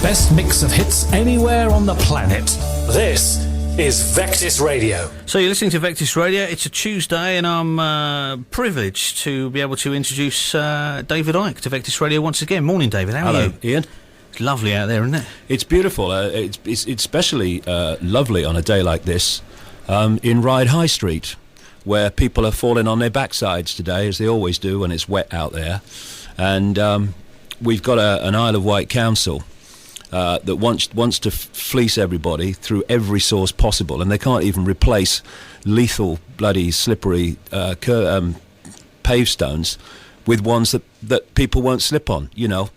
best mix of hits anywhere on the planet. This is Vectis Radio. So you're listening to Vectis Radio. It's a Tuesday, and I'm privileged to be able to introduce David Icke to Vectis Radio once again. Morning, David. How are you? Hello, Ian. It's lovely out there, isn't it? It's beautiful. It's especially lovely on a day like this in Ryde High Street, where people are falling on their backsides today, as they always do when it's wet out there. And we've got an Isle of Wight council that wants to fleece everybody through every source possible, and they can't even replace lethal, bloody, slippery pave stones with ones that people won't slip on. You know,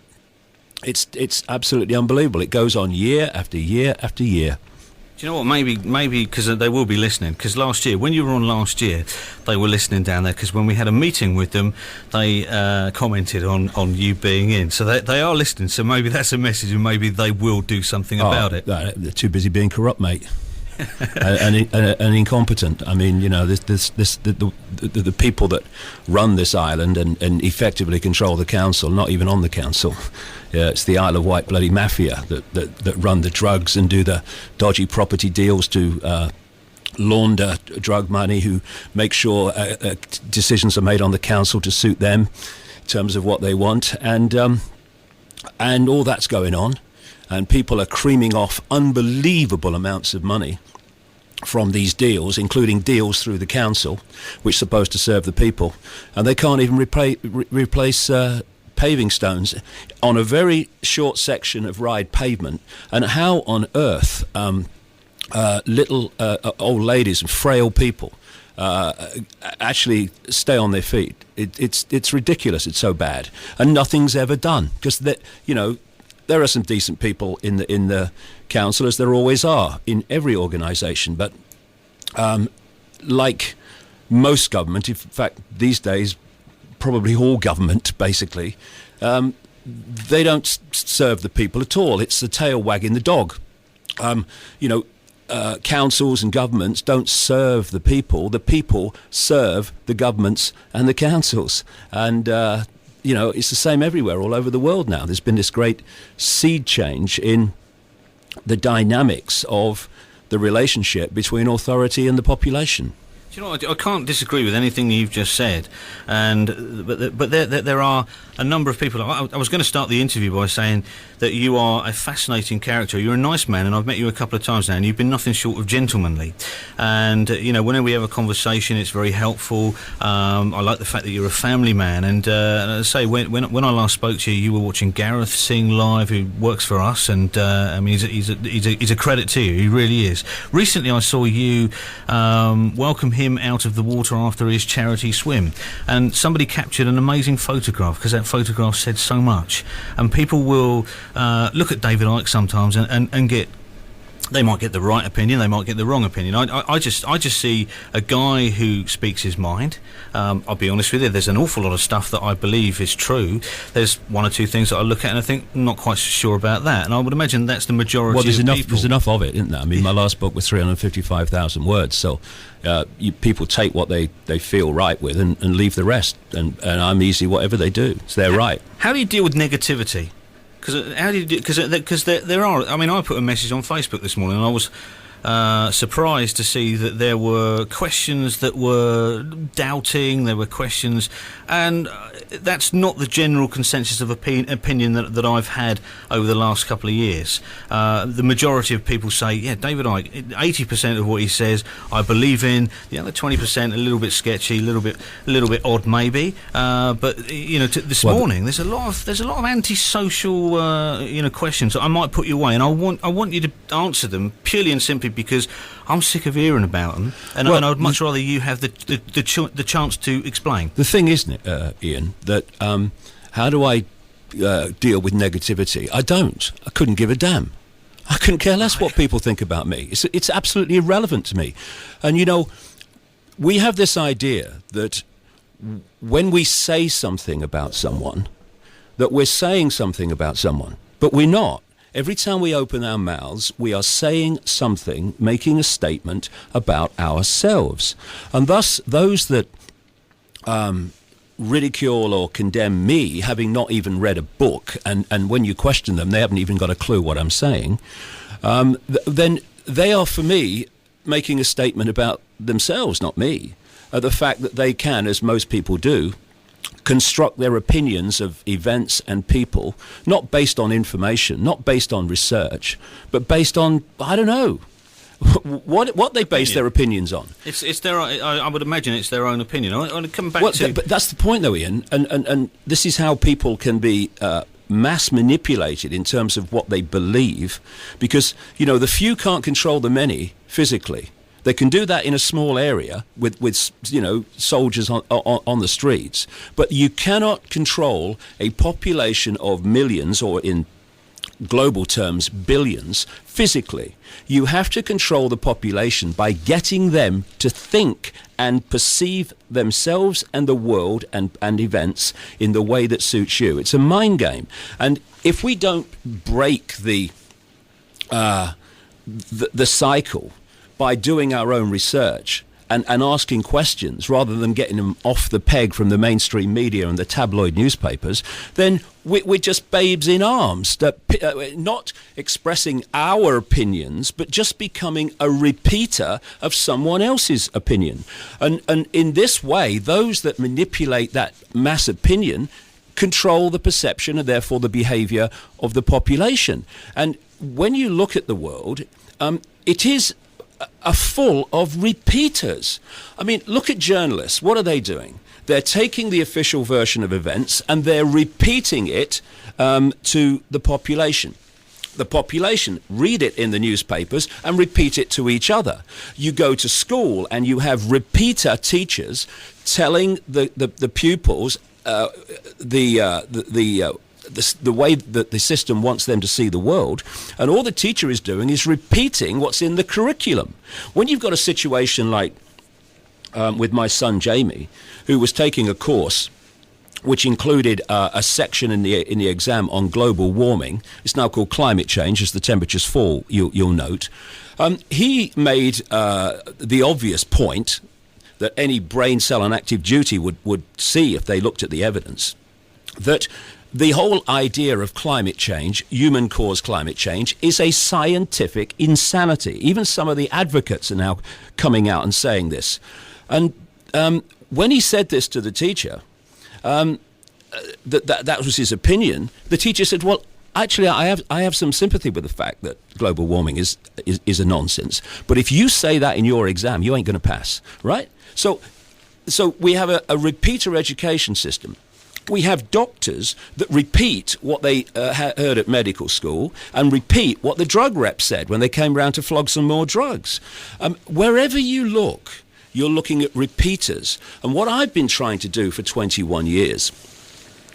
it's absolutely unbelievable. It goes on year after year after year. Do you know what? Maybe because they will be listening. Because last year, when you were on last year, they were listening down there. Because when we had a meeting with them, they commented on you being in. So they are listening. So maybe that's a message, and maybe they will do something about it. They're too busy being corrupt, mate. and incompetent. I mean, you know, the people that run this island and effectively control the council, not even on the council. Yeah, it's the Isle of Wight bloody Mafia that run the drugs and do the dodgy property deals to launder drug money, who make sure decisions are made on the council to suit them in terms of what they want, and all that's going on. And people are creaming off unbelievable amounts of money from these deals, including deals through the council, which are supposed to serve the people. And they can't even replace paving stones on a very short section of Ryde pavement. And how on earth little old ladies and frail people actually stay on their feet? It's ridiculous. It's so bad. And nothing's ever done. Because, you know, there are some decent people in the council, as there always are in every organisation, but like most government, in fact these days probably all government basically, they don't serve the people at all. It's the tail wagging the dog. You know, councils and governments don't serve the people serve the governments and the councils. And you know, it's the same everywhere, all over the world now. There's been this great seed change in the dynamics of the relationship between authority and the population. Do you know what? I can't disagree with anything you've just said, but there are a number of people. I was going to start the interview by saying that you are a fascinating character. You're a nice man, and I've met you a couple of times now, and you've been nothing short of gentlemanly. And you know, whenever we have a conversation, it's very helpful. I like the fact that you're a family man, and as I say, when I last spoke to you, you were watching Gareth sing live, who works for us, and I mean, he's a credit to you. He really is. Recently, I saw you welcome him out of the water after his charity swim, and somebody captured an amazing photograph, because that photograph said so much. And people will look at David Icke sometimes and get, they might get the right opinion, they might get the wrong opinion. I just see a guy who speaks his mind. I'll be honest with you, there's an awful lot of stuff that I believe is true. There's one or two things that I look at and I think, I'm not quite sure about that. And I would imagine that's the majority of people. There's enough of it, isn't there? I mean, my last book was 355,000 words, so people take what they feel right with and leave the rest. And I'm easy, whatever they do. It's their right. How do you deal with negativity? Because there are. I mean, I put a message on Facebook this morning, and I was surprised to see that there were questions that were doubting. There were questions, and that's not the general consensus of opinion that I've had over the last couple of years. The majority of people say, yeah, David Icke, 80% of what he says I believe in. The other 20% a little bit sketchy, a little bit odd maybe. But you know, this morning there's a lot of antisocial questions that I might put your way, and I want you to answer them purely and simply because I'm sick of hearing about them, and I'd much rather you have the chance to explain. The thing isn't it, Ian, that how do I deal with negativity? I don't. I couldn't give a damn. I couldn't care less what people think about me. It's absolutely irrelevant to me. And you know, we have this idea that when we say something about someone, that we're saying something about someone, but we're not. Every time we open our mouths, we are saying something, making a statement about ourselves. And thus, those that ridicule or condemn me, having not even read a book, and when you question them, they haven't even got a clue what I'm saying, then they are, for me, making a statement about themselves, not me. The fact that they can, as most people do, construct their opinions of events and people, not based on information, not based on research, but based on, I don't know, what they base their opinions on. It's their. I would imagine it's their own opinion. I want to come back to. But that's the point, though, Ian. And this is how people can be mass manipulated in terms of what they believe, because the few can't control the many physically. They can do that in a small area with soldiers on the streets, but you cannot control a population of millions, or in global terms billions, physically. You have to control the population by getting them to think and perceive themselves and the world and events in the way that suits you. It's a mind game, and if we don't break the cycle by doing our own research and asking questions rather than getting them off the peg from the mainstream media and the tabloid newspapers, then we're just babes in arms, not expressing our opinions, but just becoming a repeater of someone else's opinion. And in this way, those that manipulate that mass opinion control the perception and therefore the behavior of the population. And when you look at the world, it is full of repeaters. I mean, look at journalists. What are they doing? They're taking the official version of events and they're repeating it to the population. The population read it in the newspapers and repeat it to each other. You go to school and you have repeater teachers telling the pupils the way that the system wants them to see the world, and all the teacher is doing is repeating what's in the curriculum. When you've got a situation like with my son Jamie, who was taking a course which included a section in the exam on global warming. It's now called climate change, as the temperatures fall, you'll note. He made the obvious point that any brain cell on active duty would see if they looked at the evidence, that the whole idea of climate change, human-caused climate change, is a scientific insanity. Even some of the advocates are now coming out and saying this. And when he said this to the teacher, that was his opinion, the teacher said, well, actually, I have some sympathy with the fact that global warming is a nonsense. But if you say that in your exam, you ain't going to pass, right? So we have a repeater education system. We have doctors that repeat what they heard at medical school and repeat what the drug rep said when they came round to flog some more drugs. Wherever you look, you're looking at repeaters. And what I've been trying to do for 21 years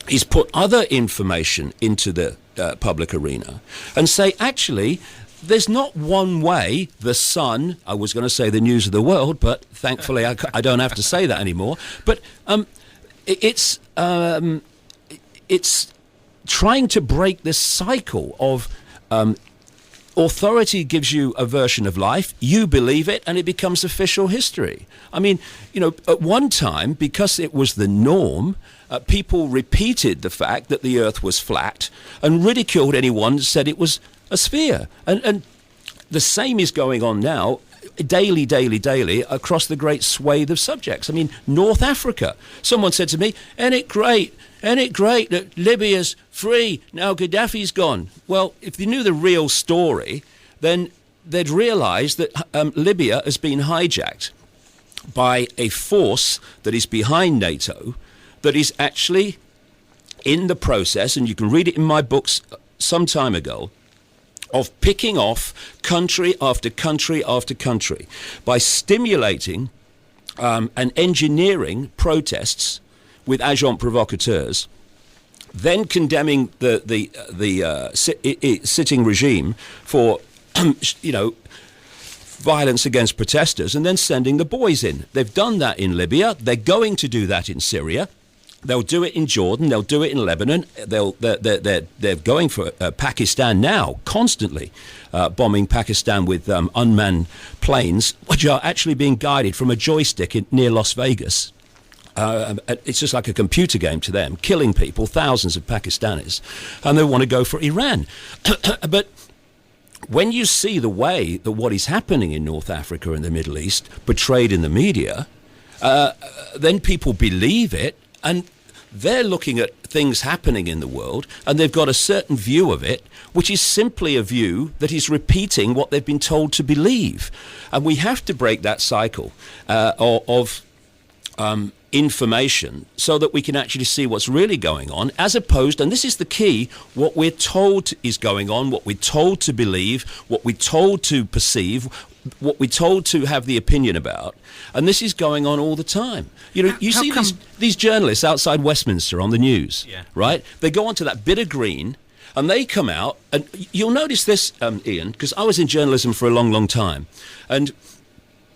is put other information into the public arena and say, actually, there's not one way the sun, I was going to say the news of the world, but thankfully I don't have to say that anymore, but it's trying to break this cycle of authority gives you a version of life, you believe it, and it becomes official history. I mean, at one time, because it was the norm, people repeated the fact that the earth was flat and ridiculed anyone that said it was a sphere. And the same is going on now, daily, across the great swathe of subjects. I mean, North Africa. Someone said to me, ain't it great that Libya's free, now Gaddafi's gone? Well, if you knew the real story, then they'd realise that Libya has been hijacked by a force that is behind NATO, that is actually in the process, and you can read it in my books some time ago, of picking off country after country after country by stimulating and engineering protests with agents provocateurs, then condemning the sitting regime for violence against protesters, and then sending the boys in. They've done that in Libya. They're going to do that in Syria. They'll do it in Jordan. They'll do it in Lebanon. They're going for Pakistan now, constantly bombing Pakistan with unmanned planes, which are actually being guided from a joystick near Las Vegas. it's just like a computer game to them, killing people, thousands of Pakistanis, and they want to go for Iran. But when you see the way that what is happening in North Africa and the Middle East portrayed in the media, then people believe it, and they're looking at things happening in the world, and they've got a certain view of it, which is simply a view that is repeating what they've been told to believe. And we have to break that cycle of information so that we can actually see what's really going on, as opposed, and this is the key, what we're told is going on, what we're told to believe, what we're told to perceive, what we're told to have the opinion about. And this is going on all the time. You know, you see these journalists outside Westminster on the news, right? They go onto that bit of green and they come out, and you'll notice this, Ian, because I was in journalism for a long, long time. And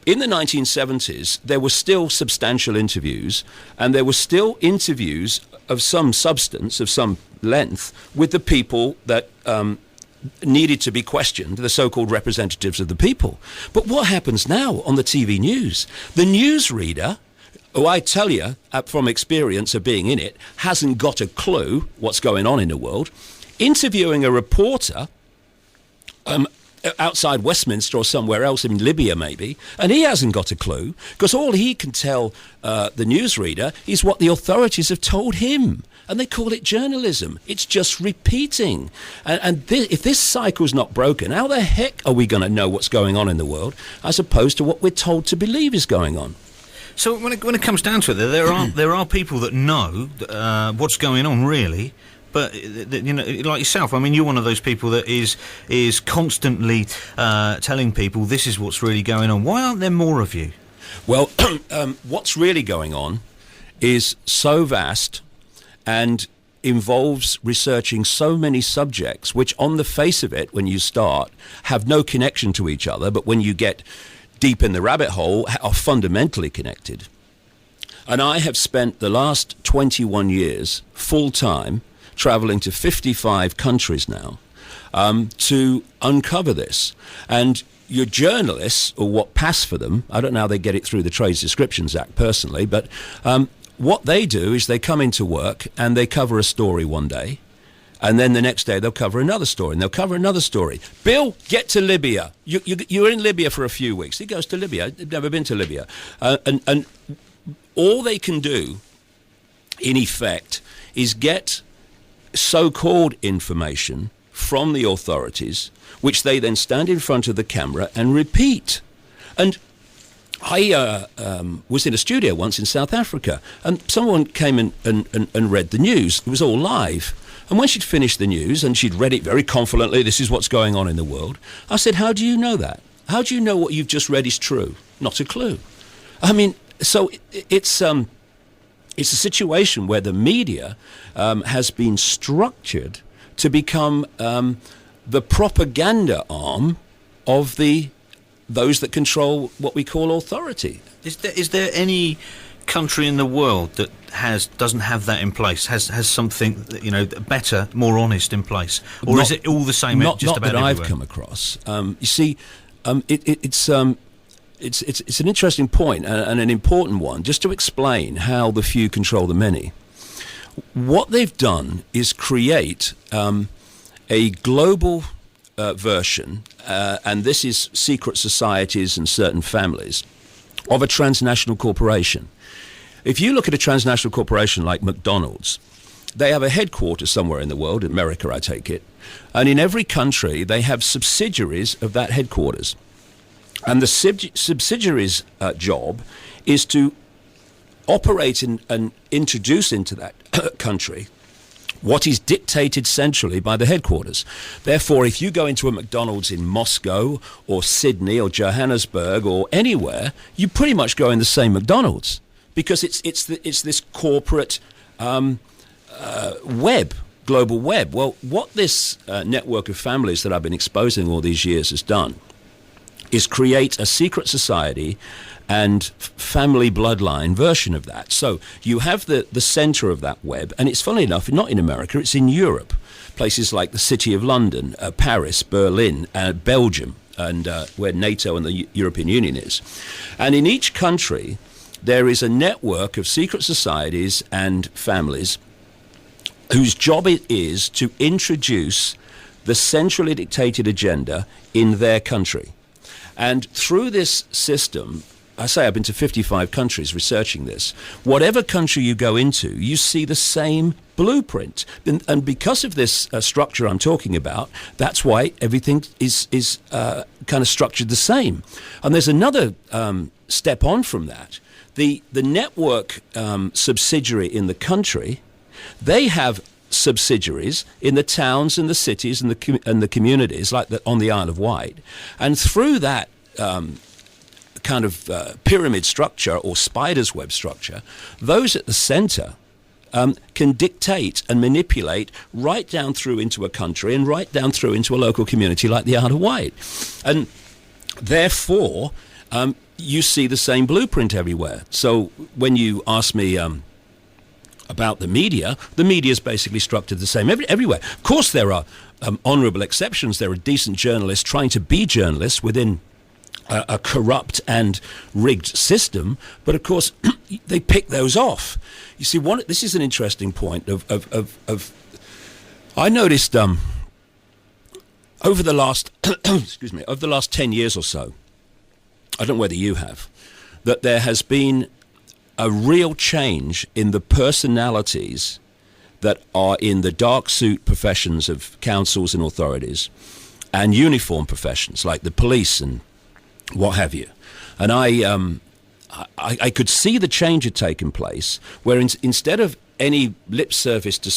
in the 1970s, there were still substantial interviews, and there were still interviews of some substance, of some length, with the people that needed to be questioned, the so-called representatives of the people. But what happens now on the TV news? The newsreader, who I tell you from experience of being in it, hasn't got a clue what's going on in the world, interviewing a reporter outside Westminster or somewhere else, in Libya maybe, and he hasn't got a clue, because all he can tell the newsreader is what the authorities have told him. And they call it journalism. It's just repeating. If this cycle's not broken, how the heck are we going to know what's going on in the world, as opposed to what we're told to believe is going on? So when it comes down to it, there are people that know what's going on, really. But you know, like yourself, I mean, you're one of those people that is constantly telling people this is what's really going on. Why aren't there more of you? Well, what's really going on is so vast and involves researching so many subjects, which on the face of it, when you start, have no connection to each other, but when you get deep in the rabbit hole, are fundamentally connected. And I have spent the last 21 years full-time traveling to 55 countries now to uncover this. And your journalists, or what pass for them, I don't know how they get it through the Trades Descriptions Act personally, but what they do is they come into work and they cover a story one day, and then the next day they'll cover another story, and they'll cover another story. Bill, get to Libya. You're in Libya for a few weeks. He goes to Libya. I've never been to Libya. And all they can do, in effect, is get so-called information from the authorities, which they then stand in front of the camera and repeat. And I was in a studio once in South Africa, and someone came in and read the news. It was all live. And when she'd finished the news, and she'd read it very confidently, this is what's going on in the world, I said, how do you know that? How do you know what you've just read is true? Not a clue. I mean, so it's a situation where the media has been structured to become the propaganda arm of those that control what we call authority. Is there any country in the world that doesn't have that in place? Has something, you know, better, more honest in place, or is it all the same? Not just about that everywhere? I've come across. You see, it's an interesting point and an important one, just to explain how the few control the many. What they've done is create a global version, and this is secret societies and certain families, of a transnational corporation. If you look at a transnational corporation like McDonald's, they have a headquarters somewhere in the world, America I take it, and in every country they have subsidiaries of that headquarters. And the subsidiaries' job is to operate and introduce into that country what is dictated centrally by the headquarters. Therefore, if you go into a McDonald's in Moscow or Sydney or Johannesburg or anywhere, you pretty much go in the same McDonald's, because it's this corporate web, global web. Well, what this network of families that I've been exposing all these years has done is create a secret society and family bloodline version of that. So you have the center of that web, and it's funny enough, not in America, it's in Europe. Places like the City of London, Paris, Berlin, Belgium, and where NATO and the European Union is. And in each country, there is a network of secret societies and families whose job it is to introduce the centrally dictated agenda in their country. And through this system, I say I've been to 55 countries researching this. Whatever country you go into, you see the same blueprint. And because of this structure I'm talking about, that's why everything is kind of structured the same. And there's another step on from that. The network subsidiary in the country, they have subsidiaries in the towns and the cities and the communities, like on the Isle of Wight. And through that kind of pyramid structure or spider's web structure, those at the center can dictate and manipulate right down through into a country and right down through into a local community like the Isle of Wight. And therefore, you see the same blueprint everywhere. So when you ask me about the media is basically structured the same everywhere. Of course, there are honourable exceptions. There are decent journalists trying to be journalists within a corrupt and rigged system, but of course they pick those off. You see, this is an interesting point of I noticed over the last over the last 10 years or so, I don't know whether you have, that there has been a real change in the personalities that are in the dark suit professions of councils and authorities and uniform professions like the police and what have you. And I could see the change had taken place where instead of any lip service to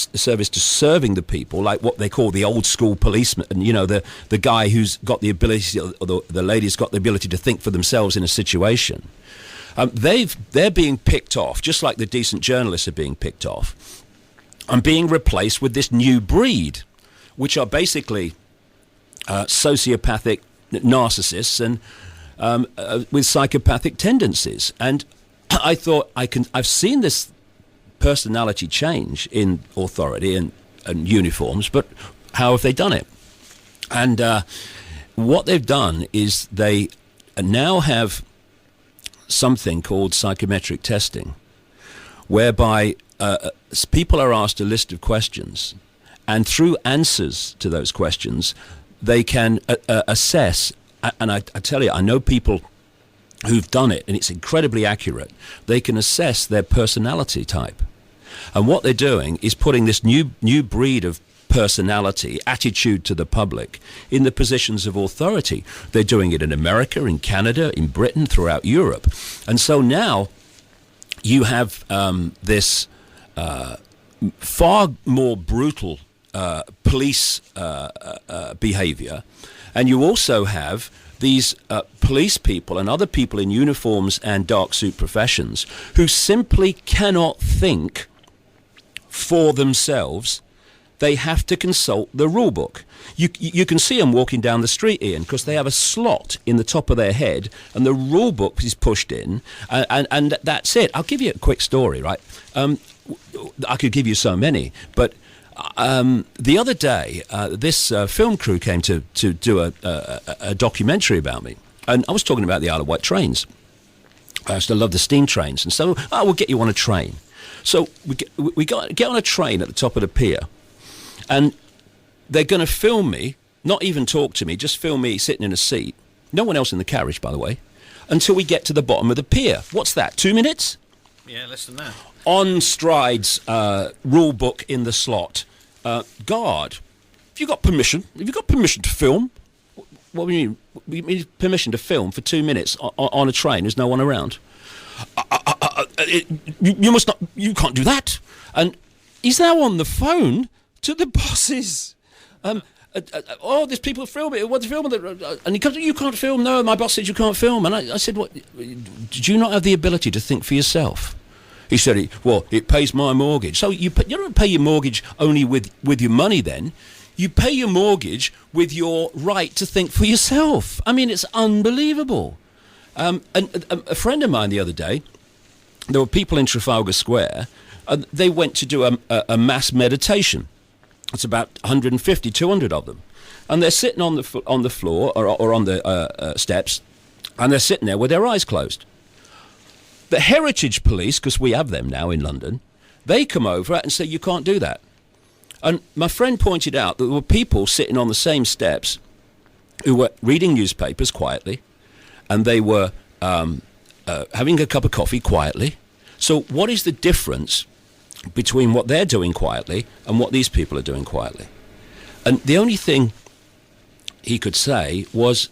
serving the people, like what they call the old school policeman, and the guy who's got the ability, or the lady's got the ability to think for themselves in a situation, they're being picked off, just like the decent journalists are being picked off, and being replaced with this new breed, which are basically sociopathic narcissists and with psychopathic tendencies. And I thought I've seen this personality change in authority and uniforms, but how have they done it? And what they've done is they now have something called psychometric testing, whereby people are asked a list of questions, and through answers to those questions, they can assess. And I tell you, I know people who've done it, and it's incredibly accurate. They can assess their personality type. And what they're doing is putting this new breed of personality, attitude to the public, in the positions of authority. They're doing it in America, in Canada, in Britain, throughout Europe. And so now you have this far more brutal police behavior. And you also have these police people and other people in uniforms and dark suit professions who simply cannot think for themselves. They have to consult the rule book. You can see them walking down the street, Ian, because they have a slot in the top of their head and the rule book is pushed in, and that's it. I'll give you a quick story, right? I could give you so many, but the other day, this film crew came to do a documentary about me, and I was talking about the Isle of Wight trains. I used to love the steam trains, and so we'll get you on a train. So we get on a train at the top of the pier, and they're going to film me, not even talk to me, just film me sitting in a seat. No one else in the carriage, by the way, until we get to the bottom of the pier. What's that? 2 minutes? Yeah, less than that. On strides, rule book in the slot. Guard, have you got permission? Have you got permission to film? What do you mean? We need permission to film for 2 minutes on a train. There's no one around. You must not. You can't do that. And he's now on the phone to the bosses. There's people filming. What's filming? And he goes, "You can't film." No, my boss said you can't film. And I said, "What? Did you not have the ability to think for yourself?" He said, it pays my mortgage. So you don't pay your mortgage only with your money then. You pay your mortgage with your right to think for yourself. I mean, it's unbelievable. And a friend of mine the other day, there were people in Trafalgar Square, and they went to do a mass meditation. It's about 150, 200 of them. And they're sitting on the floor or on the steps, and they're sitting there with their eyes closed. The heritage police, because we have them now in London, they come over and say, you can't do that. And my friend pointed out that there were people sitting on the same steps who were reading newspapers quietly, and they were having a cup of coffee quietly. So what is the difference between what they're doing quietly and what these people are doing quietly? And the only thing he could say was,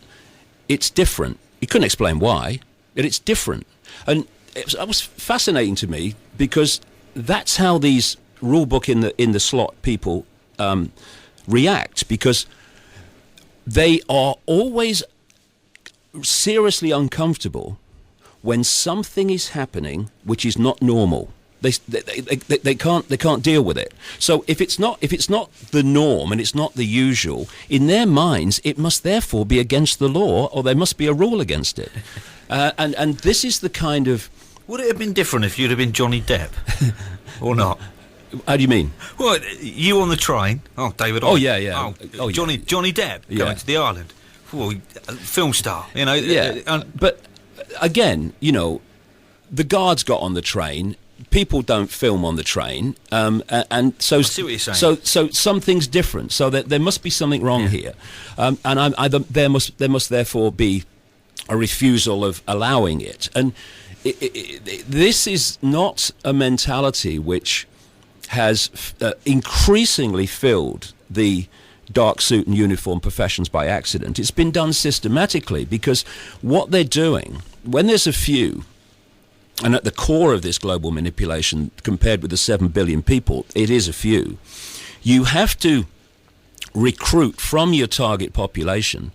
it's different. He couldn't explain why, but it's different. And it was fascinating to me, because that's how these rule book in the slot people react, because they are always seriously uncomfortable when something is happening which is not normal. They can't deal with it. So if it's not the norm and it's not the usual, in their minds it must therefore be against the law, or there must be a rule against it. And this is the kind of... Would it have been different if you'd have been Johnny Depp or not? How do you mean? Well, you on the train. Oh, David. Oh, yeah. Johnny Depp going to the island. Well, film star, you know. Yeah. But again, you know, the guards got on the train. People don't film on the train, and so I see what you're saying. So something's different. So there must be something wrong here, and there must therefore be a refusal of allowing it. And this is not a mentality which has increasingly filled the dark suit and uniform professions by accident. It's been done systematically, because what they're doing, when there's a few, and at the core of this global manipulation, compared with the 7 billion people, it is a few, you have to recruit from your target population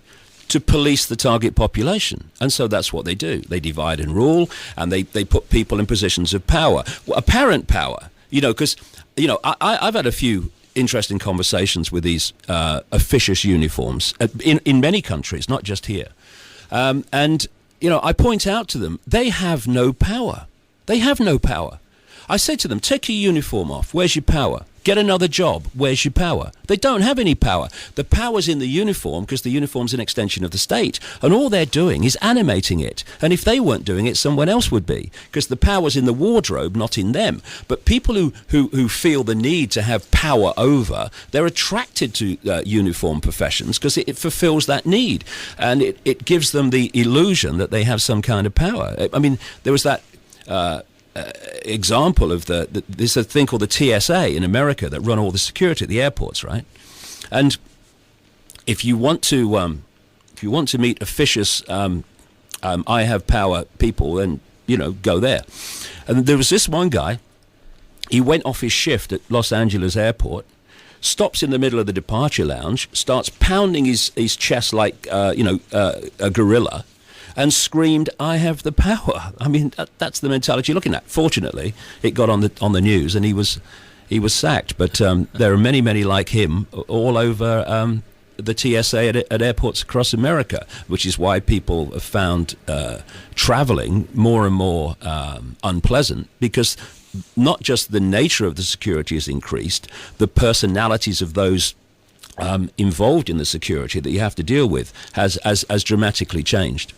to police the target population. And so that's what they do. They divide and rule, and they put people in positions of power, apparent power. You know, because, you know, I've had a few interesting conversations with these officious uniforms in many countries, not just here. And, you know, I point out to them, they have no power. They have no power. I say to them, take your uniform off. Where's your power? Get another job. Where's your power? They don't have any power. The power's in the uniform, because the uniform's an extension of the state. And all they're doing is animating it. And if they weren't doing it, someone else would be, because the power's in the wardrobe, not in them. But people who feel the need to have power over, they're attracted to uniform professions because it fulfills that need. And it gives them the illusion that they have some kind of power. I mean, there was that... example of there's a thing called the TSA in America that run all the security at the airports, right? And if you want to meet officious I have power people, then, you know, go there. And there was this one guy, he went off his shift at Los Angeles airport, stops in the middle of the departure lounge, starts pounding his chest like a gorilla, and screamed, "I have the power." I mean, that's the mentality you're looking at. Fortunately, it got on the news, and he was sacked. But there are many like him all over the TSA at airports across America, which is why people have found traveling more and more unpleasant, because not just the nature of the security has increased, the personalities of those involved in the security that you have to deal with has dramatically changed.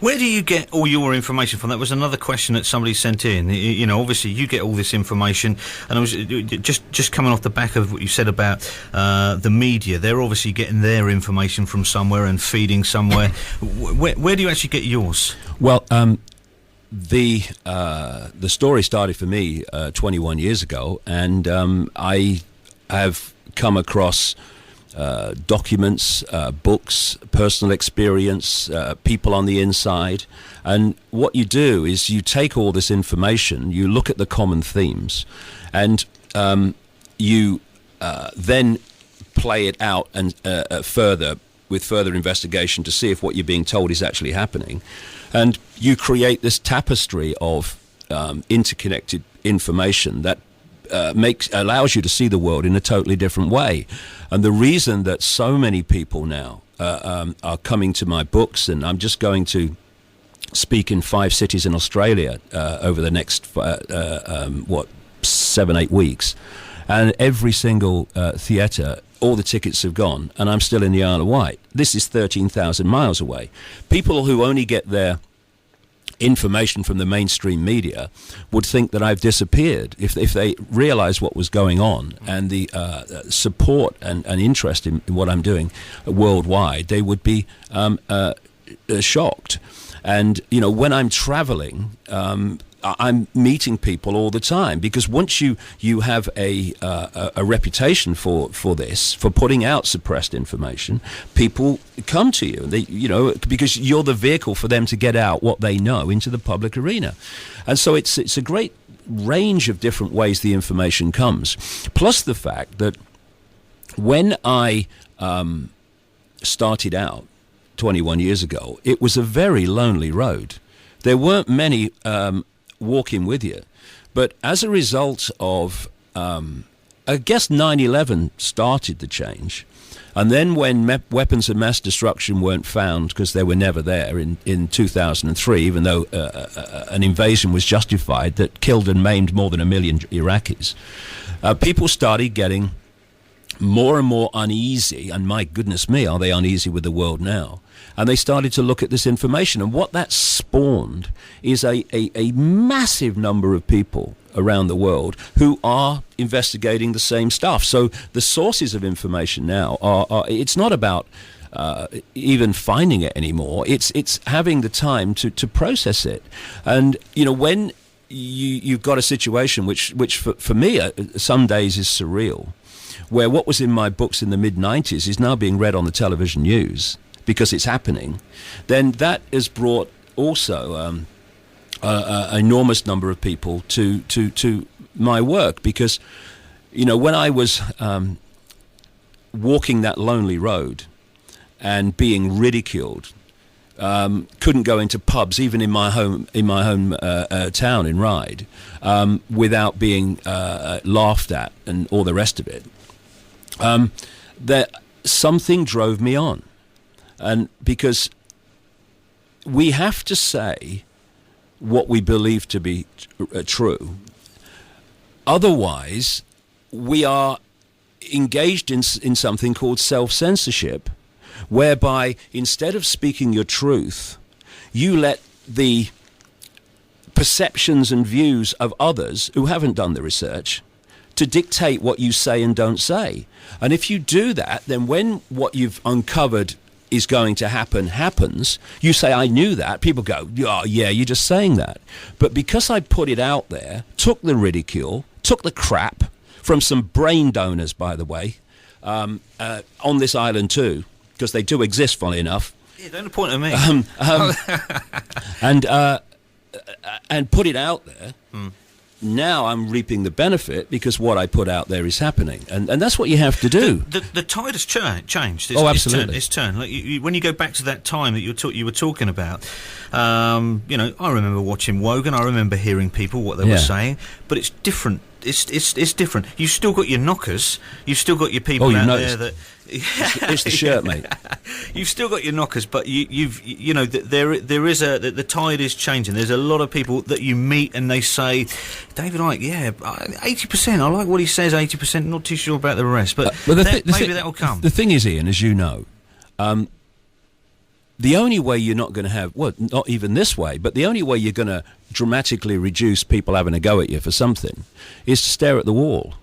Where do you get all your information from? That was another question that somebody sent in. You know, obviously you get all this information, and I was just coming off the back of what you said about the media. They're obviously getting their information from somewhere and feeding somewhere. Where do you actually get yours? Well, the story started for me 21 years ago, and I have come across documents, books, personal experience, people on the inside. And what you do is you take all this information, you look at the common themes, and you then play it out and further with further investigation to see if what you're being told is actually happening. And you create this tapestry of interconnected information that allows you to see the world in a totally different way. And the reason that so many people now are coming to my books, and I'm just going to speak in 5 cities in Australia over the next 7-8 weeks, and every single theatre, all the tickets have gone, and I'm still in the Isle of Wight. This is 13,000 miles away. People who only get their information from the mainstream media would think that I've disappeared. If they realized what was going on and the support and interest in what I'm doing worldwide, they would be shocked. And, when I'm traveling, I'm meeting people all the time, because once you have a reputation for this, for putting out suppressed information, people come to you, and they, because you're the vehicle for them to get out what they know into the public arena. And so it's a great range of different ways the information comes. Plus the fact that when I started out 21 years ago, it was a very lonely road. There weren't many walking with you. But as a result of, I guess 9/11 started the change. And then when weapons of mass destruction weren't found, because they were never there in 2003, even though an invasion was justified that killed and maimed more than 1 million Iraqis, people started getting more and more uneasy, and my goodness me, are they uneasy with the world now? And they started to look at this information, and what that spawned is a massive number of people around the world who are investigating the same stuff. So the sources of information now are it's not about even finding it anymore. It's having the time to process it. And when you've got a situation which for me some days is surreal, where what was in my books in the mid-90s is now being read on the television news because it's happening, then that has brought also an enormous number of people to my work. Because, when I was walking that lonely road and being ridiculed, couldn't go into pubs, even in my home town in Ryde, without being laughed at and all the rest of it. That something drove me on, and because we have to say what we believe to be true, otherwise we are engaged in something called self-censorship, whereby instead of speaking your truth, you let the perceptions and views of others who haven't done the research to dictate what you say and don't say. And if you do that, then when what you've uncovered is going to happens, you say, I knew that. People go, oh, yeah, you're just saying that. But because I put it out there, took the ridicule, took the crap from some brain donors, by the way, on this island too, because they do exist, funnily enough. Yeah, don't point at me. And put it out there. Now I'm reaping the benefit because what I put out there is happening, and that's what you have to do. The tide has changed. Absolutely. It's turned. Like when you go back to that time that you were talking about, I remember watching Wogan. I remember hearing people what they were saying, but it's different. It's different. You've still got your knockers. You've still got your people out there that. It's the shirt, mate. You've still got your knockers, but there is the tide is changing. There's a lot of people that you meet and they say, David Icke, 80%. I like what he says. 80%. Not too sure about the rest, but maybe that will come. The thing is, Ian, as you know, the only way you're not going to have, well, not even this way, but the only way you're going to dramatically reduce people having a go at you for something is to stare at the wall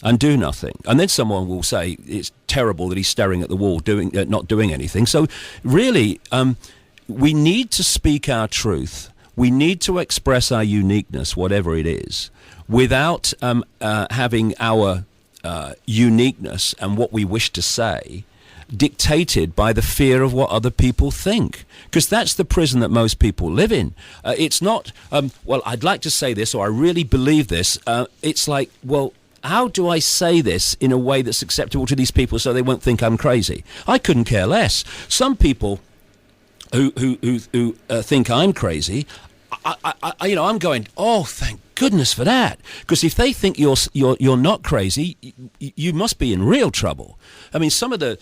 and do nothing. And then someone will say it's terrible that he's staring at the wall, not doing anything. So really, we need to speak our truth. We need to express our uniqueness, whatever it is, without having our uniqueness and what we wish to say dictated by the fear of what other people think, because that's the prison that most people live in. It's not, well, I'd like to say this, or I really believe this. It's like, well, how do I say this in a way that's acceptable to these people so they won't think I'm crazy? I couldn't care less. Some people who think I'm crazy, I'm going, oh, thank goodness for that, because if they think you're not crazy, you must be in real trouble. I mean, some of the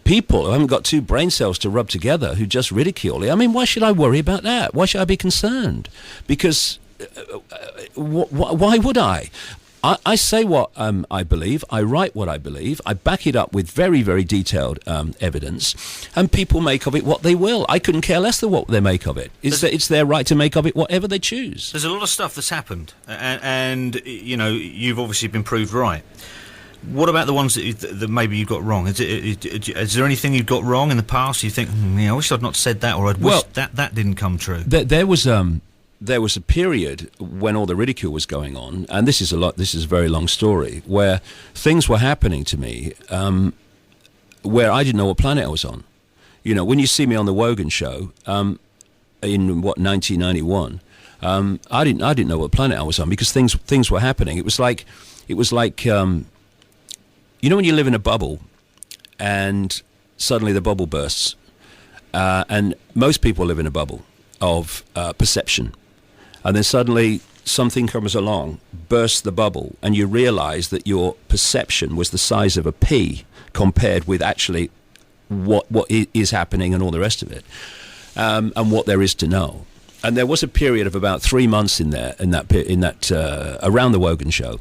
people who haven't got two brain cells to rub together who just ridicule you. I mean, why should I worry about that? Why should I be concerned? Because why would I? I say what I believe. I write what I believe. I back it up with very, very detailed evidence, and people make of it what they will. I couldn't care less than what they make of it. It's their right to make of it whatever they choose. There's a lot of stuff that's happened, and you know, you've obviously been proved right. What about the ones that maybe you got wrong? Is there anything you got wrong in the past? You think, I wish I'd not said that, or I'd wish that didn't come true. There was a period when all the ridicule was going on, and this is a very long story, where things were happening to me where I didn't know what planet I was on. You know, when you see me on the Wogan show in 1991, I didn't know what planet I was on, because things were happening. It was like you know, when you live in a bubble and suddenly the bubble bursts, and most people live in a bubble of perception, and then suddenly something comes along, bursts the bubble, and you realize that your perception was the size of a pea compared with actually what is happening and all the rest of it, and what there is to know. And there was a period of about 3 months in that around the Wogan show,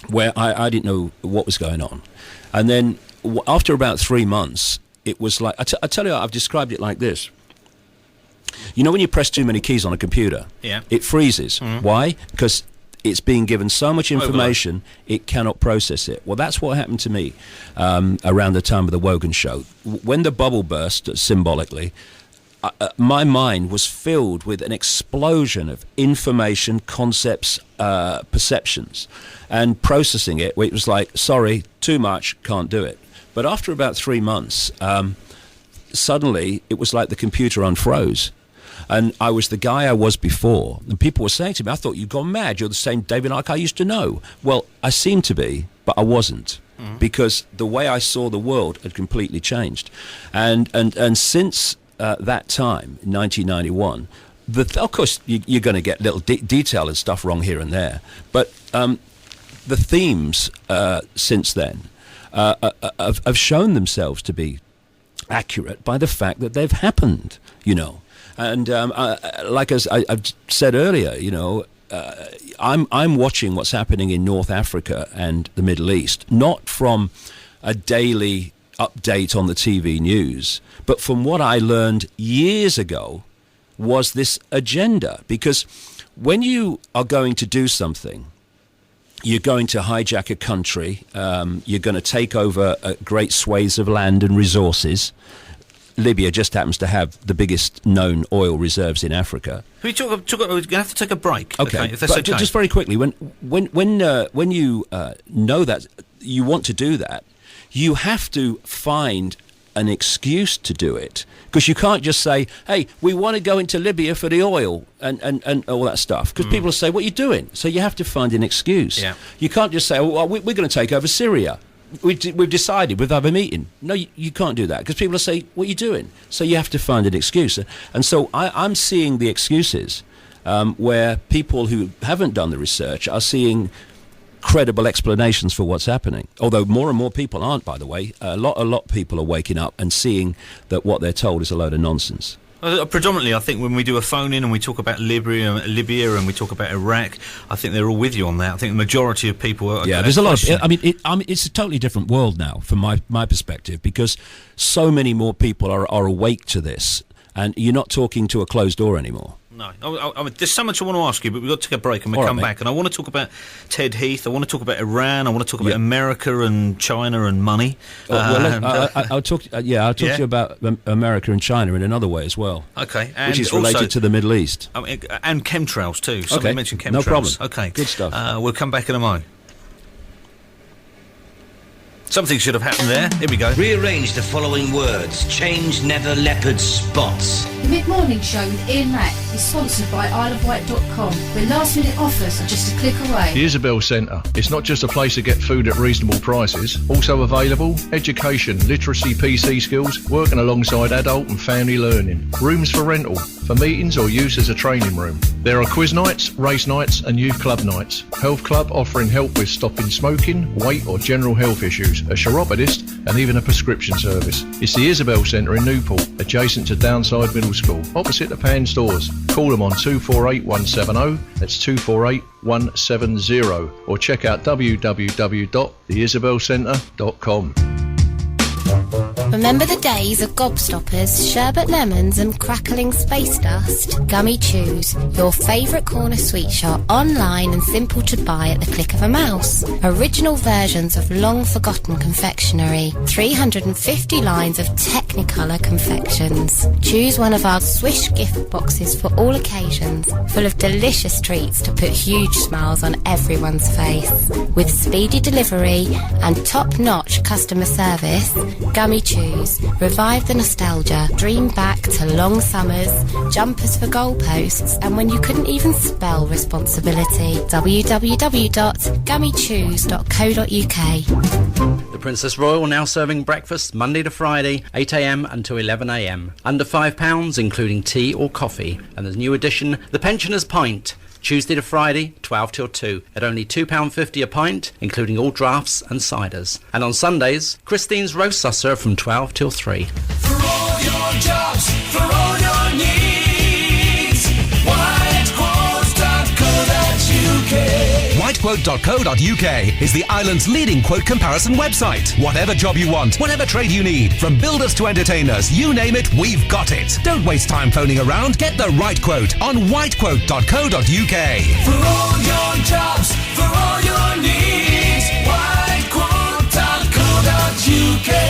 where I didn't know what was going on. And then after about 3 months, it was like, I tell you, I've described it like this. You know when you press too many keys on a computer? Yeah. It freezes. Mm-hmm. Why? Because it's being given so much information, it cannot process it. Well, that's what happened to me around the time of the Wogan show. When the bubble burst, symbolically, my mind was filled with an explosion of information, concepts, perceptions, and processing it, where it was like, sorry, too much, can't do it. But after about 3 months, suddenly it was like the computer unfroze. And I was the guy I was before. And people were saying to me, I thought you'd gone mad. You're the same David Icke I used to know. Well, I seemed to be, but I wasn't. Mm-hmm. Because the way I saw the world had completely changed. And since that time, in 1991, of course, you're going to get little detail and stuff wrong here and there. But the themes since then have shown themselves to be accurate by the fact that they've happened, you know. And like as I've said earlier, you know, I'm watching what's happening in North Africa and the Middle East, not from a daily update on the TV news, but from what I learned years ago was this agenda. Because when you are going to do something, you're going to hijack a country, you're going to take over great swathes of land and resources. Libya just happens to have the biggest known oil reserves in Africa. We're going to have to take a break. Okay, if that's but okay. Just very quickly, when you know that you want to do that, you have to find an excuse to do it, because you can't just say, hey, we want to go into Libya for the oil and all that stuff, because people will say, what are you doing? So you have to find an excuse. Yeah. You can't just say, oh, well, we're going to take over Syria. We've decided, we've had a meeting. No, you can't do that, because people will say, what are you doing? So you have to find an excuse. And so I'm seeing the excuses where people who haven't done the research are seeing credible explanations for what's happening. Although more and more people aren't, by the way. A lot of people are waking up and seeing that what they're told is a load of nonsense. Predominantly, I think when we do a phone-in and we talk about Libya and we talk about Iraq, I think they're all with you on that. I think the majority of people are... Yeah, there's a lot of... I mean, it's a totally different world now from my perspective, because so many more people are awake to this, and you're not talking to a closed door anymore. No. I mean, there's so much I want to ask you, but we've got to take a break and we'll come back. And I want to talk about Ted Heath. I want to talk about Iran. I want to talk about America and China and money. I'll talk to you about America and China in another way as well. Okay. And which is related also, to the Middle East. And chemtrails too. Somebody mentioned chemtrails. No problem. Okay. Good stuff. We'll come back in a moment. Something should have happened there. Here we go. Rearrange the following words. Change never leopard spots. The Mid-Morning Show with Ian Mack is sponsored by isleofwight.com, where last-minute offers are just a click away. The Isabel Centre. It's not just a place to get food at reasonable prices. Also available, education, literacy, PC skills, working alongside adult and family learning. Rooms for rental. for meetings or use as a training room. There are quiz nights, race nights and youth club nights. Health club offering help with stopping smoking, weight or general health issues, a chiropodist and even a prescription service. It's the Isabel Centre in Newport, adjacent to Downside Middle School, opposite the Pan stores. Call them on 248 170, that's 248 170, or check out www.theisabelcentre.com. Remember the days of gobstoppers, sherbet lemons and crackling space dust? Gummy Chews, your favourite corner sweet shop, online and simple to buy at the click of a mouse. Original versions of long-forgotten confectionery. 350 lines of Technicolor confections. Choose one of our Swish gift boxes for all occasions, full of delicious treats to put huge smiles on everyone's face. With speedy delivery and top-notch customer service, Gummy Chews revive the nostalgia, dream back to long summers, jumpers for goalposts, and when you couldn't even spell responsibility. www.gummychews.co.uk. The Princess Royal now serving breakfast Monday to Friday, 8 a.m. until 11 a.m. Under £5, including tea or coffee. And the new addition, the Pensioners Pint. Tuesday to Friday, 12 till 2, at only £2.50 a pint, including all draughts and ciders. And on Sundays, Christine's Roast Susser from 12 till 3. For all your jobs, for all your needs, whitequote.co.uk. Whitequote.co.uk is the island's leading quote comparison website. Whatever job you want, whatever trade you need, from builders to entertainers, you name it, we've got it. Don't waste time phoning around. Get the right quote on whitequote.co.uk. For all your jobs, for all your needs, whitequote.co.uk.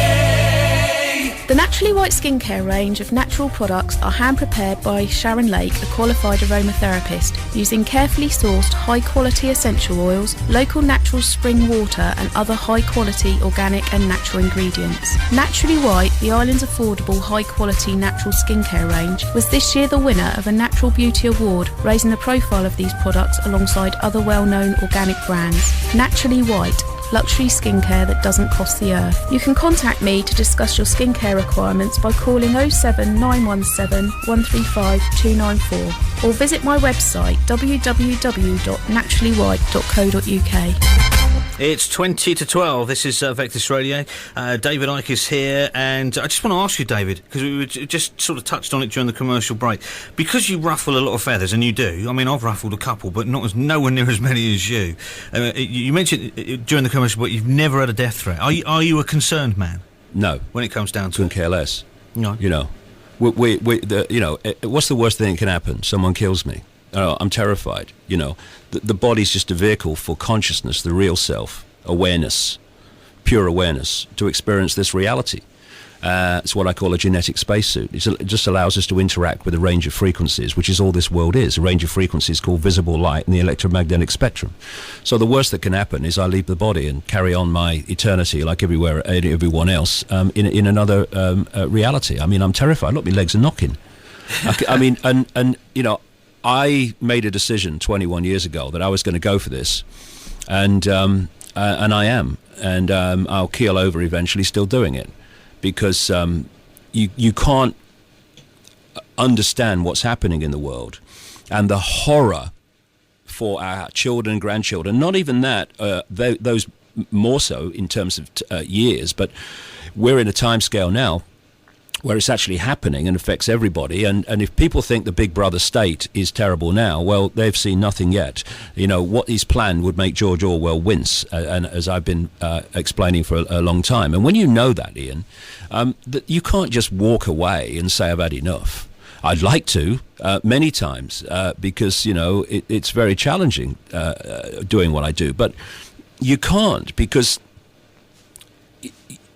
The Naturally White skincare range of natural products are hand-prepared by Sharon Lake, a qualified aromatherapist, using carefully sourced high-quality essential oils, local natural spring water and other high-quality organic and natural ingredients. Naturally White, the island's affordable high-quality natural skincare range, was this year the winner of a Natural Beauty Award, raising the profile of these products alongside other well-known organic brands. Naturally White, luxury skincare that doesn't cost the earth. You can contact me to discuss your skincare requirements by calling 07917 135 294 or visit my website www.naturallywhite.co.uk. It's 20 to 12. This is Vectis Radio. David Icke is here, and I just want to ask you, David, because we just sort of touched on it during the commercial break. Because you ruffle a lot of feathers, and you do. I mean, I've ruffled a couple, but nowhere near as many as you. You mentioned during the commercial break you've never had a death threat. Are you a concerned man? No. When it comes down to couldn't care less. No. You know, what's the worst thing that can happen? Someone kills me. I'm terrified. You know, the body's just a vehicle for consciousness, the real self, awareness, pure awareness, to experience this reality. It's what I call a genetic spacesuit. It just allows us to interact with a range of frequencies, which is all this world is, a range of frequencies called visible light in the electromagnetic spectrum. So the worst that can happen is I leave the body and carry on my eternity like everyone else in another reality. I mean, I'm terrified. Look, my legs are knocking. I mean, and you know, I made a decision 21 years ago that I was going to go for this, and I am, and I'll keel over eventually, still doing it, because you can't understand what's happening in the world, and the horror for our children and grandchildren. Not even that, those more so in terms of years, but we're in a time scale now where it's actually happening and affects everybody. And if people think the Big Brother state is terrible now, well, they've seen nothing yet. You know, what is planned would make George Orwell wince, and as I've been explaining for a long time. And when you know that, Ian, that you can't just walk away and say, I've had enough. I'd like to, many times, because, you know, it's very challenging doing what I do. But you can't, because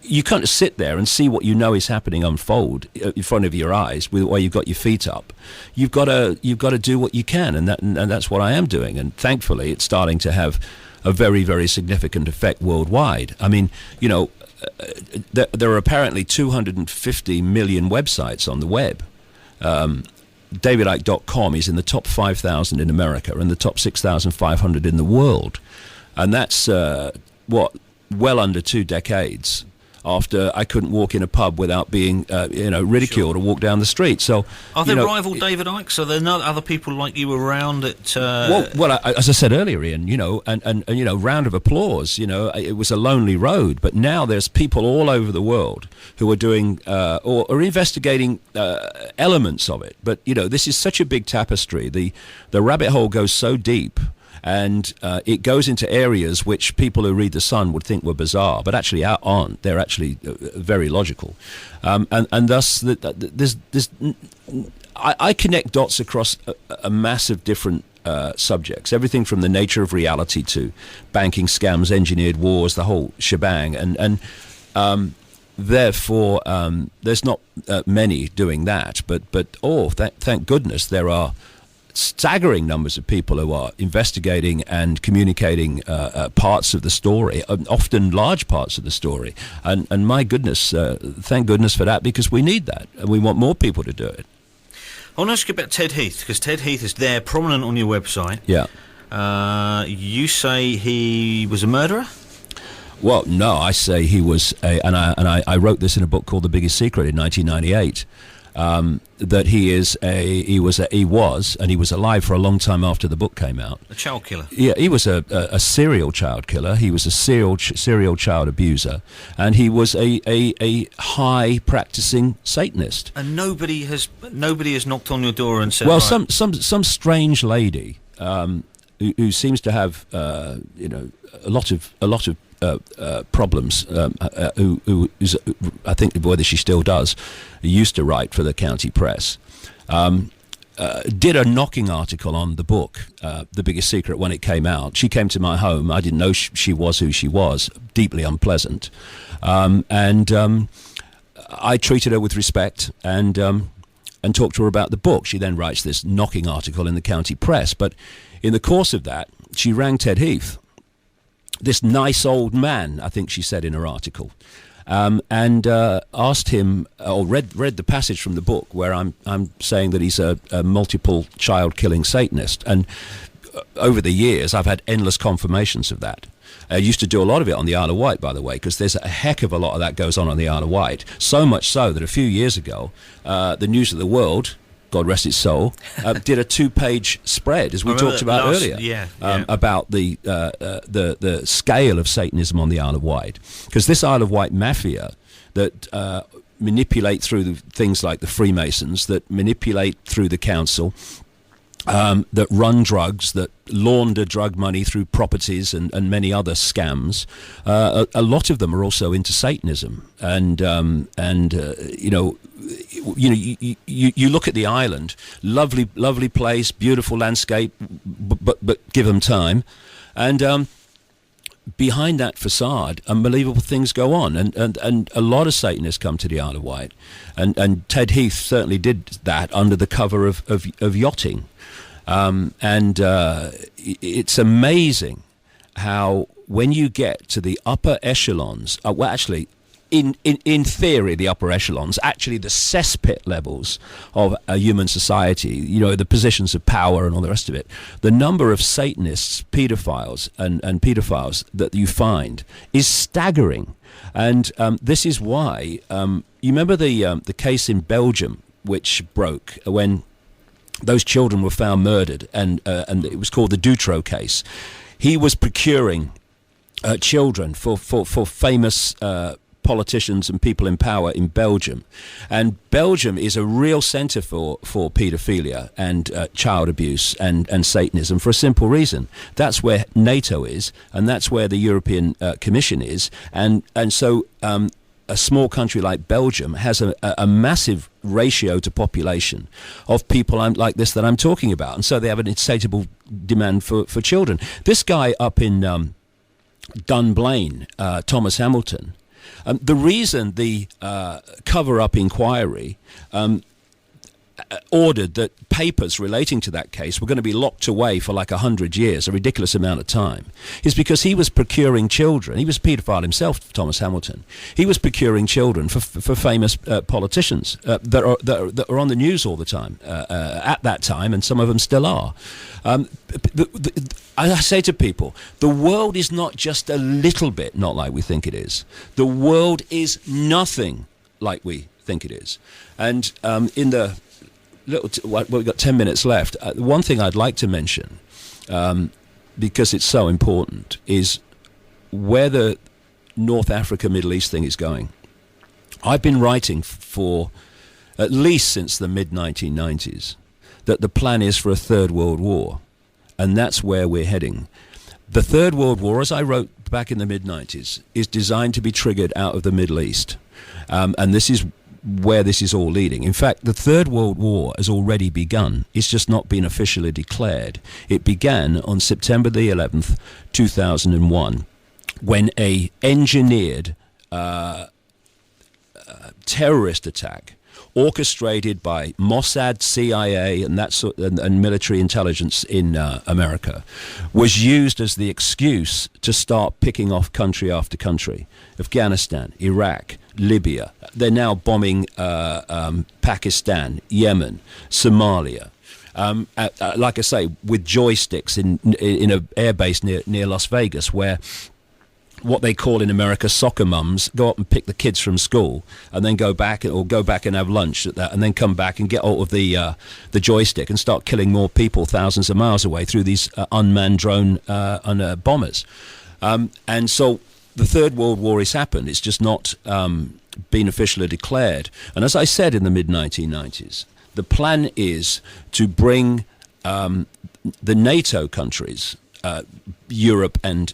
you can't sit there and see what you know is happening unfold in front of your eyes while you've got your feet up. You've got to do what you can, and that's what I am doing. And thankfully, it's starting to have a very, very significant effect worldwide. I mean, you know, there are apparently 250 million websites on the web. DavidIcke.com is in the top 5,000 in America and the top 6,500 in the world, and that's well under 2 decades after I couldn't walk in a pub without being, ridiculed or walk down the street. So, are there rival David Icke? Are there not other people like you around at? As I said earlier, Ian, and round of applause. It was a lonely road, but now there's people all over the world who are doing or investigating elements of it. But this is such a big tapestry. The rabbit hole goes so deep. And it goes into areas which people who read The Sun would think were bizarre, but actually aren't. They're actually very logical. And thus, I connect dots across a massive different subjects, everything from the nature of reality to banking scams, engineered wars, the whole shebang. And therefore, there's not many doing that. But thank goodness there are staggering numbers of people who are investigating and communicating parts of the story, often large parts of the story. And my goodness, thank goodness for that, because we need that, and we want more people to do it. I want to ask you about Ted Heath, because Ted Heath is there, prominent on your website. Yeah. You say he was a murderer? Well, no, I say he was I wrote this in a book called The Biggest Secret in 1998. That he was alive for a long time after the book came out. A child killer. Yeah, he was a serial child killer. He was a serial child abuser, and he was a high practicing Satanist. And nobody has knocked on your door and said, well, right. some strange lady who seems to have a lot of problems, who is, I think whether she still does, used to write for the county press, did a knocking article on the book, The Biggest Secret, when it came out. She came to my home. I didn't know she was who she was, deeply unpleasant. And I treated her with respect and talked to her about the book. She then writes this knocking article in the county press. But in the course of that, she rang Ted Heath, this nice old man, I think she said in her article, and asked him, or read the passage from the book where I'm saying that he's a multiple child killing Satanist. And over the years, I've had endless confirmations of that. I used to do a lot of it on the Isle of Wight, by the way, because there's a heck of a lot of that goes on the Isle of Wight. So much so that a few years ago, the News of the World, God rest its soul, did a 2-page spread, as we talked about earlier, about the scale of Satanism on the Isle of Wight. Because this Isle of Wight Mafia that manipulate through things like the Freemasons, that manipulate through the council, that run drugs, that launder drug money through properties and many other scams, a lot of them are also into Satanism. And you look at the island, lovely place, beautiful landscape, but give them time, and behind that facade, unbelievable things go on, and a lot of Satanists come to the Isle of Wight, and Ted Heath certainly did that under the cover of yachting, and it's amazing how when you get to the upper echelons, in theory, the upper echelons, actually the cesspit levels of a human society, the positions of power and all the rest of it, the number of Satanists, pedophiles, and pedophiles that you find is staggering. And this is why, you remember the case in Belgium, which broke when those children were found murdered, and it was called the Dutroux case. He was procuring children for famous politicians and people in power in Belgium, and Belgium is a real centre for paedophilia and child abuse and Satanism, for a simple reason. That's where NATO is, and that's where the European Commission is, and so a small country like Belgium has a massive ratio to population of people like this that I'm talking about, and so they have an insatiable demand for children. This guy up in Dunblane, Thomas Hamilton, the reason the cover-up inquiry ordered that papers relating to that case were going to be locked away for like 100 years, a ridiculous amount of time, is because he was procuring children. He was a paedophile himself, Thomas Hamilton. He was procuring children for famous politicians that are on the news all the time at that time, and some of them still are. I say to people, the world is not just a little bit not like we think it is. The world is nothing like we think it is. And in the we've got 10 minutes left. One thing I'd like to mention, because it's so important, is where the North Africa, Middle East thing is going. I've been writing for at least since the mid-1990s that the plan is for a third world war, and that's where we're heading. The Third World War, as I wrote back in the mid-90s, is designed to be triggered out of the Middle East, and this is where this is all leading. In fact, the Third World War has already begun. It's just not been officially declared. It began on September the 11th, 2001, when a engineered terrorist attack orchestrated by Mossad, CIA, and that sort, and military intelligence in America, was used as the excuse to start picking off country after country. Afghanistan, Iraq, Libya. They're now bombing Pakistan, Yemen, Somalia. Like I say, with joysticks in a airbase near Las Vegas, where what they call in America soccer mums go up and pick the kids from school and then go back and have lunch at that, and then come back and get hold of the joystick and start killing more people thousands of miles away through these unmanned drone bombers. And so the Third World War has happened. It's just not been officially declared. And as I said in the mid-1990s, the plan is to bring the NATO countries, Europe and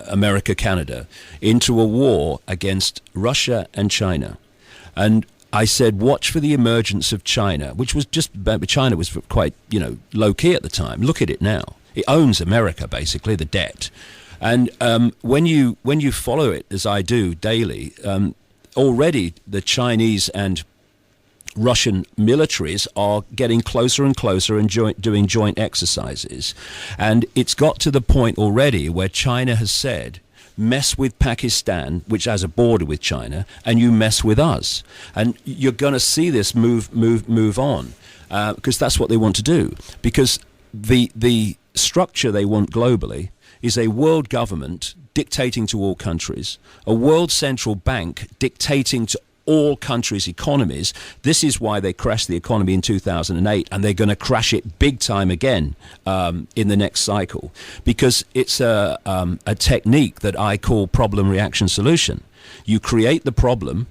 America, Canada, into a war against Russia and China. And I said, watch for the emergence of China, which was China was quite, low key at the time. Look at it now. It owns America, basically, the debt. And when you follow it, as I do daily, already the Chinese and Russian militaries are getting closer and closer and doing joint exercises. And it's got to the point already where China has said, mess with Pakistan, which has a border with China, and you mess with us. And you're going to see this move on, because that's what they want to do. Because the structure they want globally is a world government dictating to all countries, a world central bank dictating to all countries' economies. This is why they crashed the economy in 2008, and they're going to crash it big time again in the next cycle, because it's a technique that I call problem, reaction, solution. You create the problem,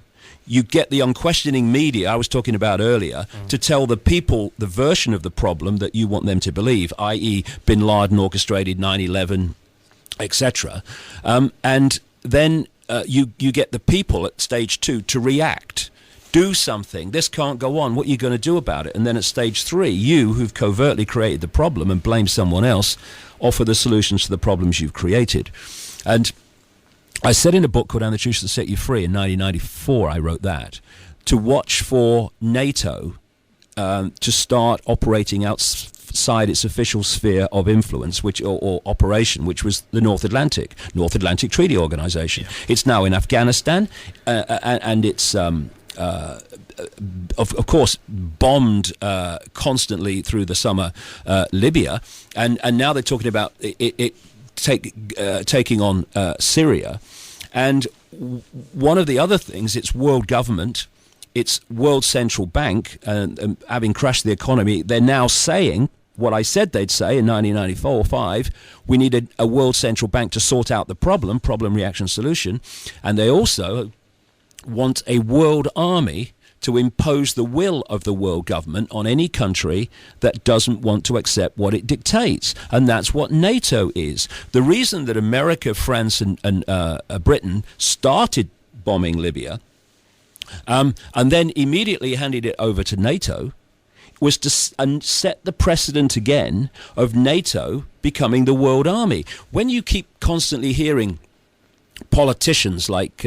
you get the unquestioning media I was talking about earlier to tell the people the version of the problem that you want them to believe, i.e. Bin Laden orchestrated 9/11, etc. And then you get the people at stage 2 to react, do something. This can't go on. What are you going to do about it? And then at stage 3, you, who've covertly created the problem and blame someone else, offer the solutions to the problems you've created. And I said in a book called And the Truth Shall Set You Free in 1994, I wrote that, to watch for NATO to start operating outside its official sphere of influence, or operation, which was the North Atlantic Treaty Organization. Yeah. It's now in Afghanistan, and it's of course bombed constantly through the summer Libya, and now they're talking about taking on Syria. And one of the other things, it's world government, it's world central bank, and having crashed the economy, they're now saying what I said they'd say in 1994 or 5, we needed a world central bank to sort out the problem, reaction, solution. And they also want a world army to impose the will of the world government on any country that doesn't want to accept what it dictates. And that's what NATO is. The reason that America, France and Britain started bombing Libya and then immediately handed it over to NATO was to set the precedent again of NATO becoming the world army. When you keep constantly hearing politicians like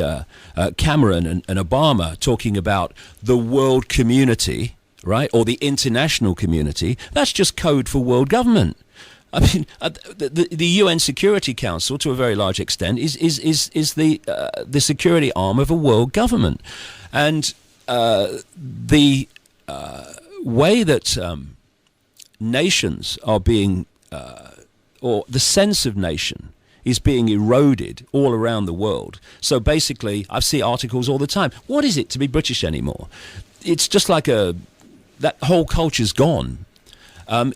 Cameron and Obama talking about the world community, right, or the international community, that's just code for world government. I mean, the UN Security Council, to a very large extent, is the security arm of a world government, and the way that nations are being, or the sense of nation is being eroded all around the world. So basically, I see articles all the time. What is it to be British anymore? It's just like that whole culture's gone.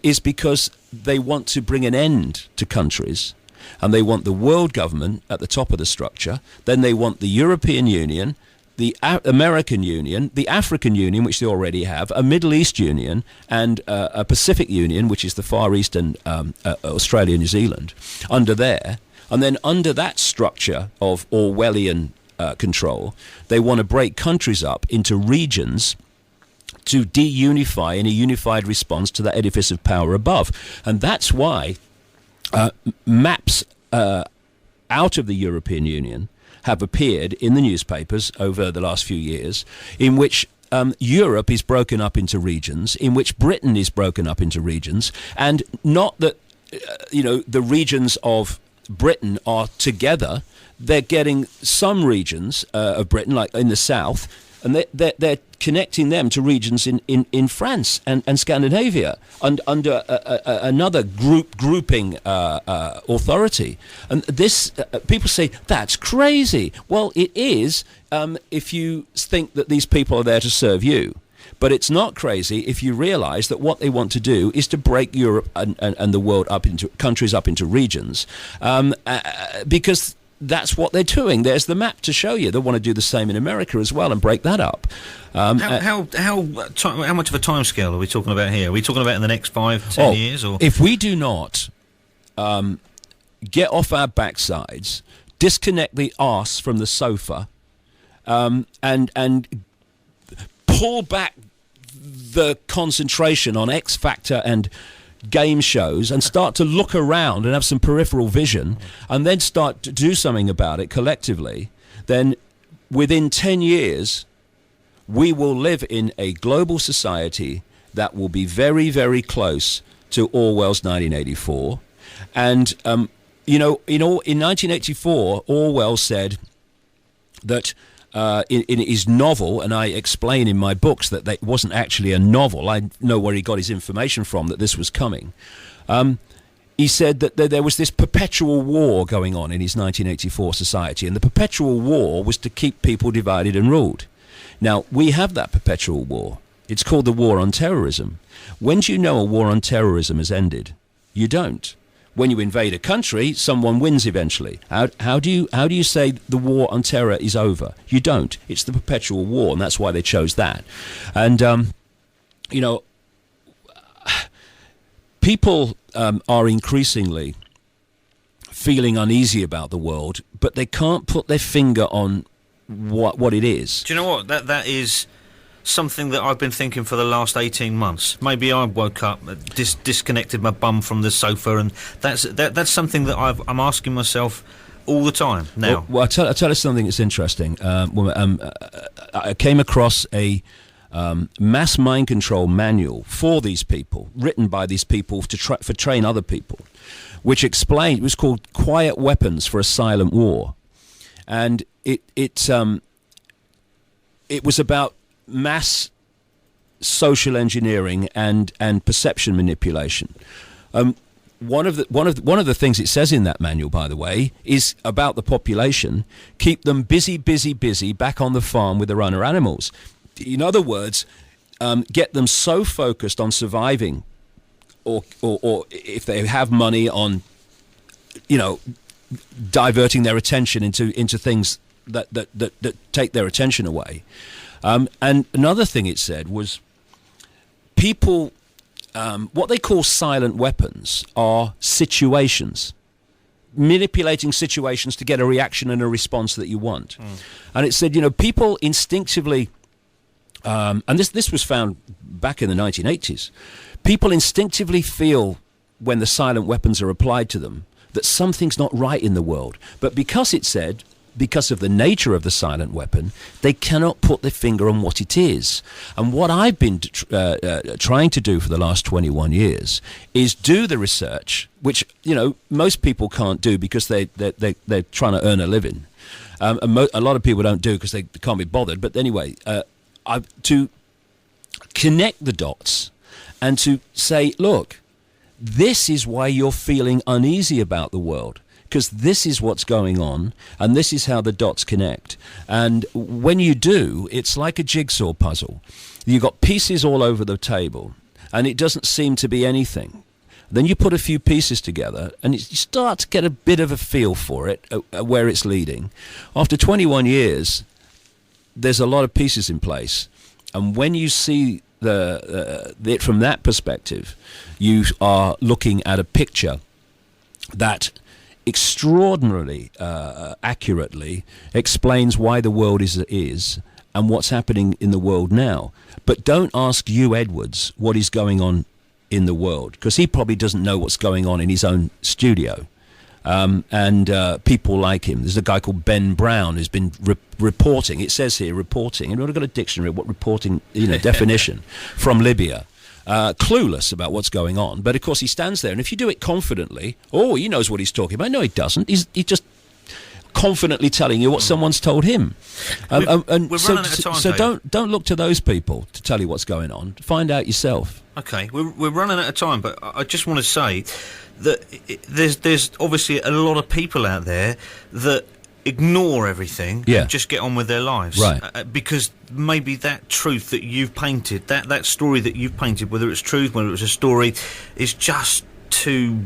Is because they want to bring an end to countries, and they want the world government at the top of the structure. Then they want the European Union, the American Union, the African Union, which they already have, a Middle East Union, and a Pacific Union, which is the Far East and Australia, New Zealand, under there. And then under that structure of Orwellian control, they want to break countries up into regions to de-unify in a unified response to that edifice of power above. And that's why maps out of the European Union have appeared in the newspapers over the last few years, in which Europe is broken up into regions, in which Britain is broken up into regions, and not that the regions of Britain are together. They're getting some regions of Britain, like in the south, and they're connecting them to regions in France and Scandinavia and under another grouping authority. And this, people say, that's crazy. Well, it is if you think that these people are there to serve you. But it's not crazy if you realise that what they want to do is to break Europe and the world up into countries, up into regions, because that's what they're doing. There's the map to show you. They want to do the same in America as well and break that up. How much of a timescale are we talking about here? Are we talking about in the next 5-10 years? Or if we do not get off our backsides, disconnect the arse from the sofa, and pull back the concentration on X Factor and game shows and start to look around and have some peripheral vision and then start to do something about it collectively, then within 10 years we will live in a global society that will be very, very close to Orwell's 1984. And in 1984 Orwell said that in his novel, and I explain in my books that it wasn't actually a novel. I know where he got his information from, that this was coming. He said that there was this perpetual war going on in his 1984 society, and the perpetual war was to keep people divided and ruled. Now, we have that perpetual war. It's called the war on terrorism. When do you know a war on terrorism has ended? You don't. When you invade a country, someone wins eventually. How do you say the war on terror is over? You don't. It's the perpetual war, and that's why they chose that. And people are increasingly feeling uneasy about the world, but they can't put their finger on what it is. Do you know what? That is something that I've been thinking for the last 18 months. Maybe I woke up, disconnected my bum from the sofa, and that's something that I'm asking myself all the time now. Well, I'll tell you something that's interesting. I came across a mass mind control manual for these people, written by these people for train other people, which explained, it was called Quiet Weapons for a Silent War. And it was about mass social engineering and perception manipulation. One of the things it says in that manual, by the way, is about the population. Keep them busy back on the farm with the runner animals. In other words, get them so focused on surviving, or if they have money, on diverting their attention into things that take their attention away. And another thing it said was people, what they call silent weapons are situations, manipulating situations to get a reaction and a response that you want. And it said, people instinctively, and this was found back in the 1980s, people instinctively feel when the silent weapons are applied to them that something's not right in the world. But because it said because of the nature of the silent weapon, they cannot put their finger on what it is. And what I've been trying to do for the last 21 years is do the research, which, you know, most people can't do because they're trying to earn a living. A lot of people don't do because they can't be bothered. But anyway, to connect the dots and to say, look, this is why you're feeling uneasy about the world, because this is what's going on, and this is how the dots connect. And when you do, it's like a jigsaw puzzle. You've got pieces all over the table, and it doesn't seem to be anything. Then you put a few pieces together, and you start to get a bit of a feel for it, where it's leading. After 21 years, there's a lot of pieces in place. And when you see it from that perspective, you are looking at a picture that extraordinarily accurately explains why the world is and what's happening in the world now. But don't ask Hugh Edwards what is going on in the world, because he probably doesn't know what's going on in his own studio. And people like him. There's a guy called Ben Brown who's been reporting. It says here reporting, and I've got a dictionary what reporting, definition from Libya. Clueless about what's going on, but of course he stands there, and if you do it confidently, he knows what he's talking about. No, he doesn't. He's just confidently telling you what someone's told him. We're running out of time, so don't look to those people to tell you what's going on. Find out yourself. Okay, we're running out of time, but I just want to say that there's obviously a lot of people out there that ignore everything and just get on with their lives, right? Because maybe that truth that you've painted, that story that you've painted, whether it's truth, whether it's a story, is just too,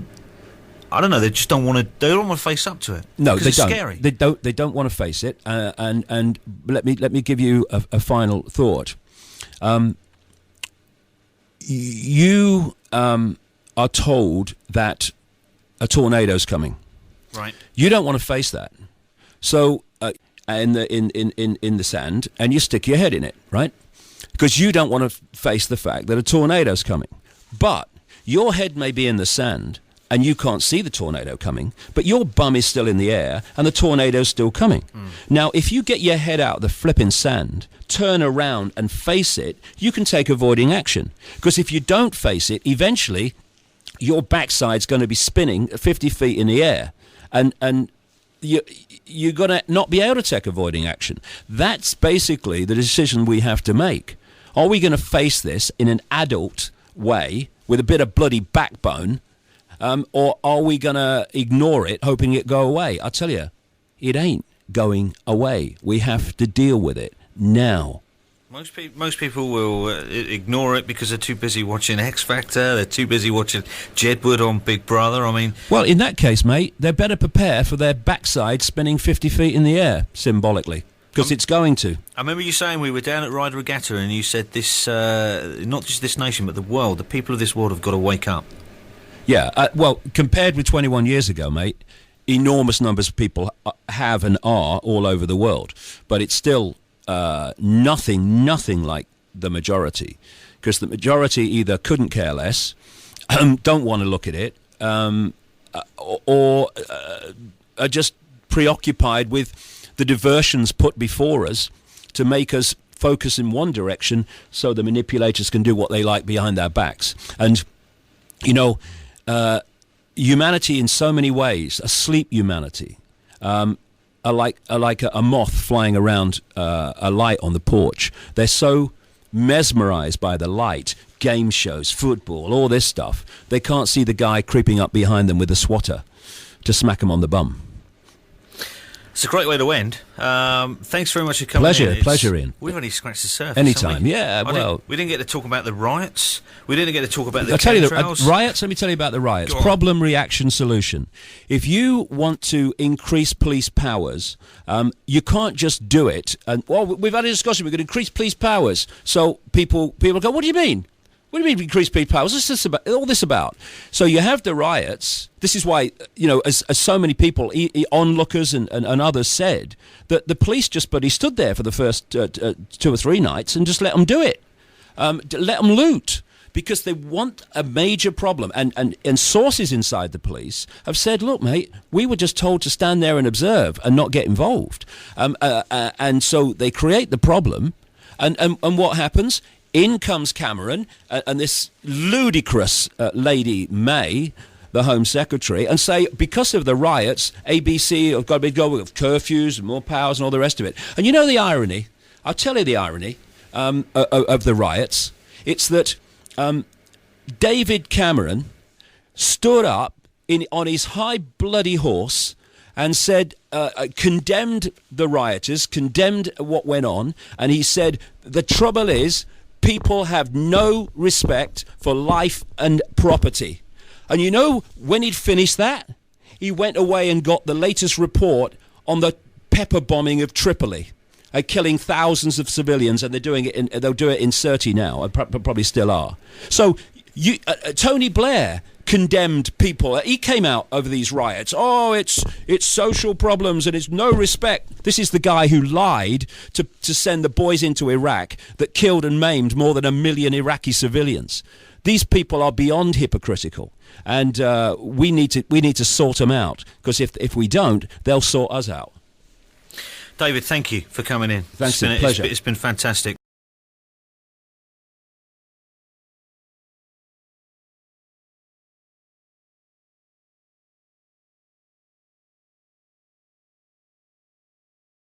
I don't know, they just don't want to. They don't want to face up to it. No, they it's don't. Scary. They don't want to face it. And let me give you a final thought. You are told that a tornado's coming. Right. You don't want to face that. So in the sand, and you stick your head in it, right? Because you don't want to face the fact that a tornado's coming. But your head may be in the sand, and you can't see the tornado coming, but your bum is still in the air, and the tornado's still coming. Now, if you get your head out of the flipping sand, turn around and face it, you can take avoiding action. Because if you don't face it, eventually your backside's going to be spinning 50 feet in the air, and you're going to not be able to take avoiding action. That's basically the decision we have to make. Are we going to face this in an adult way with a bit of bloody backbone, or are we going to ignore it, hoping it go away? I tell you, it ain't going away. We have to deal with it now. Most people will ignore it because they're too busy watching X Factor. They're too busy watching Jedward on Big Brother. I mean, well, in that case, mate, they better prepare for their backside spinning 50 feet in the air, symbolically, because it's going to. I remember you saying we were down at Ryder Regatta, and you said this, not just this nation, but the world, the people of this world have got to wake up. Yeah, well, compared with 21 years ago, mate, enormous numbers of people have and are all over the world, but it's still nothing like the majority, because the majority either couldn't care less, don't want to look at it, or are just preoccupied with the diversions put before us to make us focus in one direction so the manipulators can do what they like behind our backs. And, humanity in so many ways, asleep humanity, are like a moth flying around a light on the porch. They're so mesmerized by the light, game shows, football, all this stuff. They can't see the guy creeping up behind them with a swatter to smack them on the bum. It's a great way to end. Thanks very much for coming in. Pleasure, Ian. We've only scratched the surface. Anytime, yeah. We didn't get to talk about the riots. We didn't get to talk about the I'll tell you riots. Let me tell you about the riots. Problem, reaction, solution. If you want to increase police powers, you can't just do it. And we've had a discussion. We're going to increase police powers. So people go, what do you mean? What do you mean increase police powers? What's all this about? So you have the riots. This is why, as so many people, onlookers and others said, that the police just stood there for the first 2 or 3 nights and just let them do it. Let them loot. because they want a major problem. And sources inside the police have said, look, mate, we were just told to stand there and observe and not get involved. And so they create the problem. And what happens? In comes Cameron and this ludicrous lady, May, the Home Secretary, and say, because of the riots, ABC have got to be going with curfews and more powers and all the rest of it. And you know the irony? I'll tell you the irony of the riots. It's that David Cameron stood up on his high bloody horse and said, condemned the rioters, condemned what went on, and he said, the trouble is, people have no respect for life and property. And you know, when he'd finished that, he went away and got the latest report on the pepper bombing of Tripoli, killing thousands of civilians, and they'll do it in Sirte now, and probably still are. So Tony Blair condemned people. He came out over these riots. Oh, it's social problems and it's no respect. This is the guy who lied to send the boys into Iraq that killed and maimed more than 1 million Iraqi civilians. These people are beyond hypocritical, and we need to sort them out, because if we don't, they'll sort us out. David, thank you for coming in. Thanks, it's a pleasure. It's been fantastic.